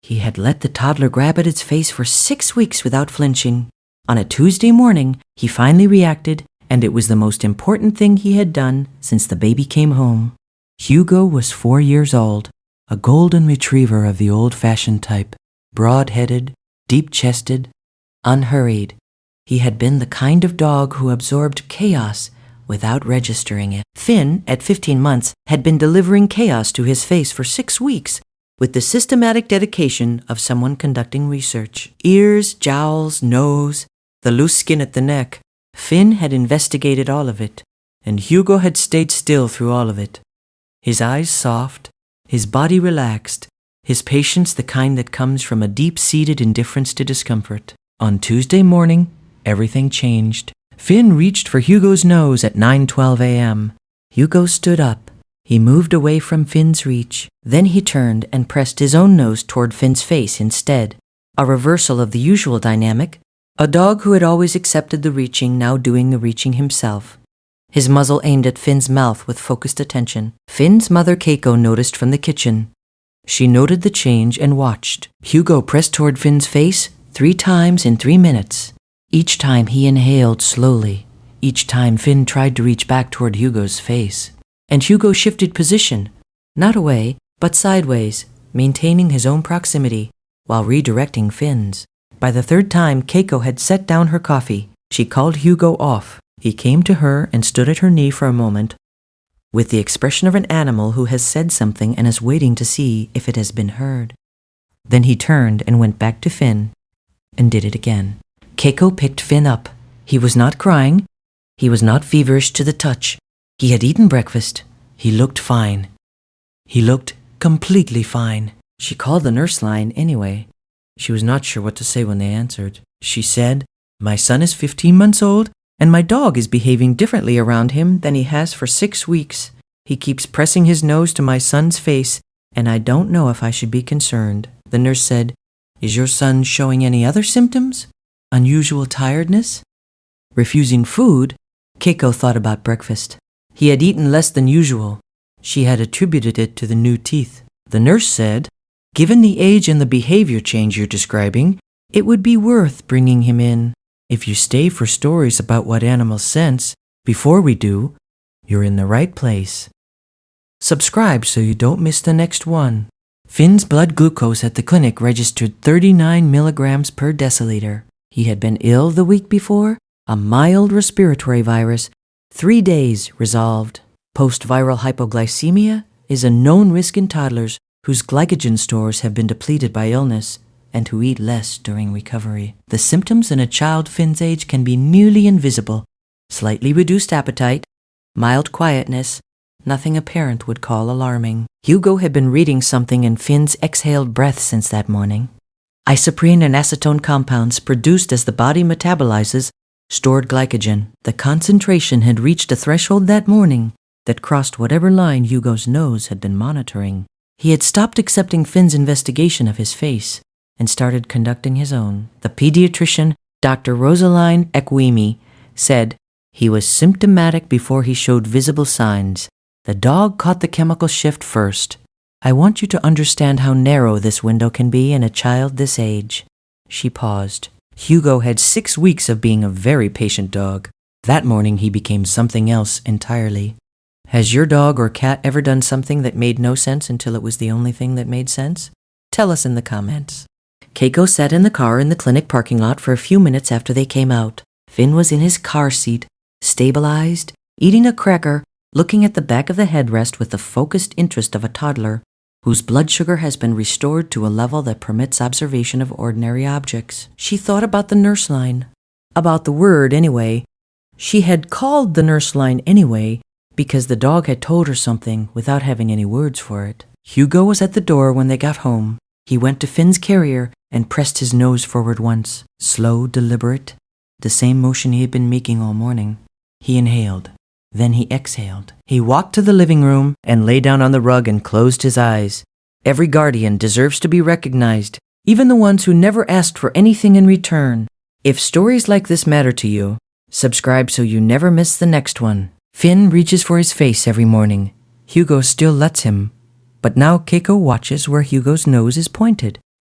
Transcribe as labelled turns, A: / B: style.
A: He had let the toddler grab at its face for 6 weeks without flinching. On a Tuesday morning, he finally reacted, and it was the most important thing he had done since the baby came home. Hugo was 4 years old, a golden retriever of the old-fashioned type, broad-headed, deep-chested, unhurried. He had been the kind of dog who absorbed chaos without registering it. Finn, at 15 months, had been delivering chaos to his face for 6 weeks with the systematic dedication of someone conducting research. Ears, jowls, nose, the loose skin at the neck. Finn had investigated all of it, and Hugo had stayed still through all of it. His eyes soft, his body relaxed, his patience the kind that comes from a deep-seated indifference to discomfort. On Tuesday morning, everything changed. Finn reached for Hugo's nose at 9:12 a.m. Hugo stood up. He moved away from Finn's reach. Then he turned and pressed his own nose toward Finn's face instead, a reversal of the usual dynamic, a dog who had always accepted the reaching now doing the reaching himself. His muzzle aimed at Finn's mouth with focused attention. Finn's mother Keiko noticed from the kitchen. She noted the change and watched. Hugo pressed toward Finn's face 3 times in 3 minutes. Each time he inhaled slowly. Each time Finn tried to reach back toward Hugo's face. And Hugo shifted position, not away, but sideways, maintaining his own proximity while redirecting Finn's. By the 3rd time, Keiko had set down her coffee. She called Hugo off. He came to her and stood at her knee for a moment, with the expression of an animal who has said something and is waiting to see if it has been heard. Then he turned and went back to Finn and did it again. Keiko picked Finn up. He was not crying. He was not feverish to the touch. He had eaten breakfast. He looked fine. He looked completely fine. She called the nurse line anyway. She was not sure what to say when they answered. She said, "My son is 15 months old, and my dog is behaving differently around him than he has for 6 weeks. He keeps pressing his nose to my son's face, and I don't know if I should be concerned." The nurse said, "Is your son showing any other symptoms? Unusual tiredness?" Refusing food, Keiko thought about breakfast. He had eaten less than usual. She had attributed it to the new teeth. The nurse said, "Given the age and the behavior change you're describing, it would be worth bringing him in. If you stay for stories about what animals sense before we do, you're in the right place. Subscribe so you don't miss the next one." Finn's blood glucose at the clinic registered 39 milligrams per deciliter. He had been ill the week before, a mild respiratory virus. 3 days resolved. Post-viral hypoglycemia is a known risk in toddlers whose glycogen stores have been depleted by illness and who eat less during recovery. The symptoms in a child Finn's age can be nearly invisible. Slightly reduced appetite, mild quietness, nothing a parent would call alarming. Hugo had been reading something in Finn's exhaled breath since that morning. Isoprene and acetone compounds produced as the body metabolizes stored glycogen. The concentration had reached a threshold that morning that crossed whatever line Hugo's nose had been monitoring. He had stopped accepting Finn's investigation of his face and started conducting his own. The pediatrician, Dr. Rosaline Ekwimi, said he was symptomatic before he showed visible signs. The dog caught the chemical shift first. "I want you to understand how narrow this window can be in a child this age." She paused. Hugo had 6 weeks of being a very patient dog. That morning he became something else entirely. Has your dog or cat ever done something that made no sense until it was the only thing that made sense? Tell us in the comments. Keiko sat in the car in the clinic parking lot for a few minutes after they came out. Finn was in his car seat, stabilized, eating a cracker, looking at the back of the headrest with the focused interest of a toddler whose blood sugar has been restored to a level that permits observation of ordinary objects. She thought about the nurse line. About the word, anyway. She had called the nurse line anyway because the dog had told her something without having any words for it. Hugo was at the door when they got home. He went to Finn's carrier and pressed his nose forward once. Slow, deliberate, the same motion he had been making all morning. He inhaled. Then he exhaled. He walked to the living room and lay down on the rug and closed his eyes. Every guardian deserves to be recognized, even the ones who never asked for anything in return. If stories like this matter to you, subscribe so you never miss the next one. Finn reaches for his face every morning. Hugo still lets him, but now Keiko watches where Hugo's nose is pointed.